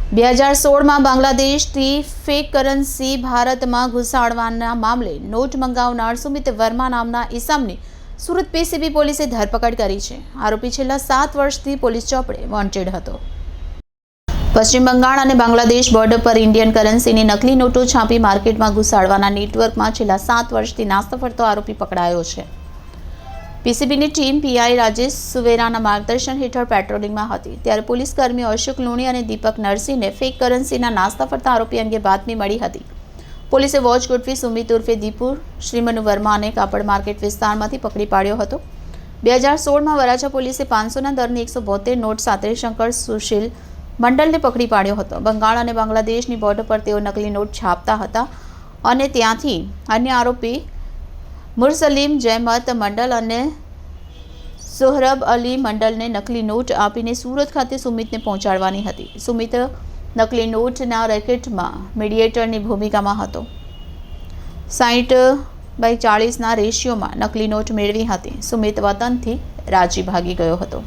2016માં બાંગ્લાદેશથી fake currency ભારતમાં ઘુસાડવાના મામલે not મંગાવનાર Sumit Verma નામના ઇસમની સુરત પીસીબી પોલીસે ધરપકડ કરી છે. આરોપી છેલ્લા 7 વર્ષથી પોલીસ ચોપડે વોન્ટેડ હતો. પશ્ચિમ બંગાળ અને બાંગ્લાદેશ બોર્ડર પર ઇન્ડિયન કરન્સીની નકલી નોટો છાપી માર્કેટમાં ઘુસાડવાના નેટવર્કમાં છેલ્લા 7 વર્ષથી નાસ્તો ફરતો આરોપી પકડાયો છે. પીસીબીની ટીમ પીઆઈ રાજેશ સુવેરાના માર્ગદર્શન હેઠળ પેટ્રોલિંગમાં હતી ત્યારે પોલીસ કર્મીઓ અશોક લુણી અને દીપક નરસિંહને ફેક કરન્સીના નાસ્તા ફરતા આરોપી અંગે બાતમી મળી હતી. પોલીસે વોચ ગોઠવી સુમિત ઉર્ફે દીપુ શ્રીમનુ વર્માને કાપડ માર્કેટ વિસ્તારમાંથી પકડી પાડ્યો હતો. 2016માં વરાછા પોલીસે 500ના દરની 172 નોટ સાથે શંકર સુશીલ મંડલને પકડી પાડ્યો હતો. બંગાળ અને બાંગ્લાદેશની બોર્ડર પર તેઓ નકલી નોટ છાપતા હતા અને ત્યાંથી અન્ય આરોપી મુરસલીમ જહેમત મંડલ અને સોહરબ અલી મંડલને નકલી નોટ આપીને સુરત ખાતે સુમિતને પહોંચાડવાની હતી. સુમિત નકલી નોટના રેકેટમાં મીડિયેટરની ભૂમિકામાં હતો. 60/40ના રેશિયોમાં નકલી નોટ મેળવી હતી. સુમિત વતનથી રાંચી ભાગી ગયો હતો.